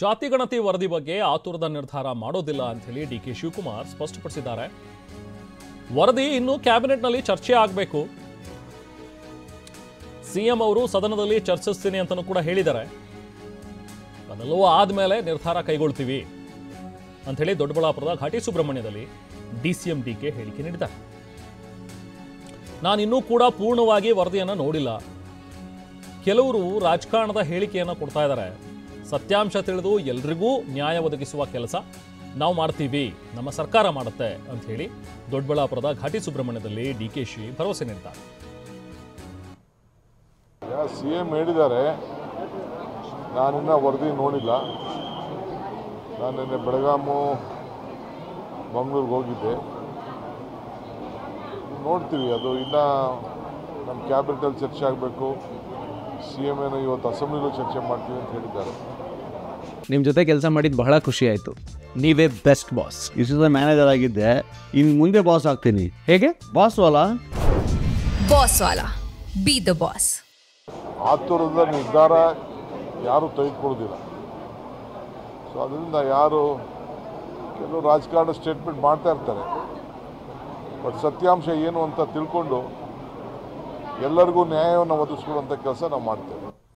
ಜಾತಿ ಗಣತಿ ವರದಿ ಬಗ್ಗೆ ಆತುರದ ನಿರ್ಧಾರ ಮಾಡೋದಿಲ್ಲ ಅಂತ ಹೇಳಿ ಡಿ ಕೆ ಶಿವಕುಮಾರ್ ಸ್ಪಷ್ಟಪಡಿಸಿದ್ದಾರೆ. ವರದಿ ಇನ್ನು ಕ್ಯಾಬಿನೆಟ್ನಲ್ಲಿ ಚರ್ಚೆ ಆಗಬೇಕು. ಸಿಎಂ ಅವರು ಸದನದಲ್ಲಿ ಚರ್ಚಿಸ್ತೀನಿ ಅಂತಲೂ ಕೂಡ ಹೇಳಿದ್ದಾರೆ. ಅದೆಲ್ಲವೂ ಆದ್ಮೇಲೆ ನಿರ್ಧಾರ ಕೈಗೊಳ್ತೀವಿ ಅಂತ ಹೇಳಿ ದೊಡ್ಡಬಳ್ಳಾಪುರದ ಘಾಟಿ ಸುಬ್ರಹ್ಮಣ್ಯದಲ್ಲಿ ಡಿಸಿಎಂ ಡಿಕೆ ಹೇಳಿಕೆ ನೀಡಿದ್ದಾರೆ. ನಾನಿನ್ನೂ ಕೂಡ ಪೂರ್ಣವಾಗಿ ವರದಿಯನ್ನು ನೋಡಿಲ್ಲ. ಕೆಲವರು ರಾಜಕಾರಣದ ಹೇಳಿಕೆಯನ್ನು ಕೊಡ್ತಾ ಇದ್ದಾರೆ. ಸತ್ಯಾಂಶ ತಿಳಿದು ಎಲ್ರಿಗೂ ನ್ಯಾಯ ಒದಗಿಸುವ ಕೆಲಸ ನಾವು ಮಾಡ್ತೀವಿ, ನಮ್ಮ ಸರ್ಕಾರ ಮಾಡುತ್ತೆ ಅಂತ ಹೇಳಿ ದೊಡ್ಡಬಳ್ಳಾಪುರದ ಘಾಟಿ ಸುಬ್ರಹ್ಮಣ್ಯದಲ್ಲಿ ಡಿಕೆಶಿ ಭರವಸೆ ನೀಡಿದ್ದಾರೆ. ಸಿಎಂ ಹೇಳಿದ್ದಾರೆ, ನಾನಿನ್ನ ವರದಿ ನೋಡಿಲ್ಲ. ನಾನು ನಿನ್ನೆ ಬೆಳಗಾಮು ಮಂಗಳೂರಿಗೆ ಹೋಗಿದ್ದೆ. ನೋಡ್ತೀವಿ, ಅದು ಇನ್ನೂ ನಮ್ಮ ಕ್ಯಾಬಿನೆಟಲ್ಲಿ ಚರ್ಚೆ ಆಗಬೇಕು. ಸಿಎಂ ಏನೋ ಇವತ್ತು ಅಸೆಂಬ್ಲಿಲೂ ಚರ್ಚೆ ಮಾಡ್ತೀವಿ ಅಂತ ಹೇಳಿದ್ದಾರೆ. ನಿಮ್ಮ ಜೊತೆ ಕೆಲಸ ಮಾಡಿದ್ದು ಬಹಳ ಖುಷಿ ಆಯಿತು. ನೀವೇ ಬೆಸ್ಟ್ ಬಾಸ್. ಇಷ್ಟು ಮ್ಯಾನೇಜರ್ ಆಗಿದ್ದೆ, ಇನ್ನು ಮುಂದೆ ಬಾಸ್ ಆಗ್ತೀನಿ. ಹೇಗೆ? ಬಾಸ್ ವಾಲಾ ಬಾಸ್ ವಾಲಾ, ಬಿ ದ ಬಾಸ್. ಆತುರದ ನಿರ್ಧಾರ ಯಾರೂ ತೆಗೆದುಕೊಳ್ಳೋದಿಲ್ಲ. ಸೊ ಅದರಿಂದ ಕೆಲವು ರಾಜಕಾರಣ ಸ್ಟೇಟ್ಮೆಂಟ್ ಮಾಡ್ತಾ ಇರ್ತಾರೆ. ಬಟ್ ಸತ್ಯಾಂಶ ಏನು ಅಂತ ತಿಳ್ಕೊಂಡು ಎಲ್ಲರಿಗೂ ನ್ಯಾಯವನ್ನು ಒದಗಿಸ್ಕೊಡುವಂಥ ಕೆಲಸ ನಾವು ಮಾಡ್ತೇವೆ.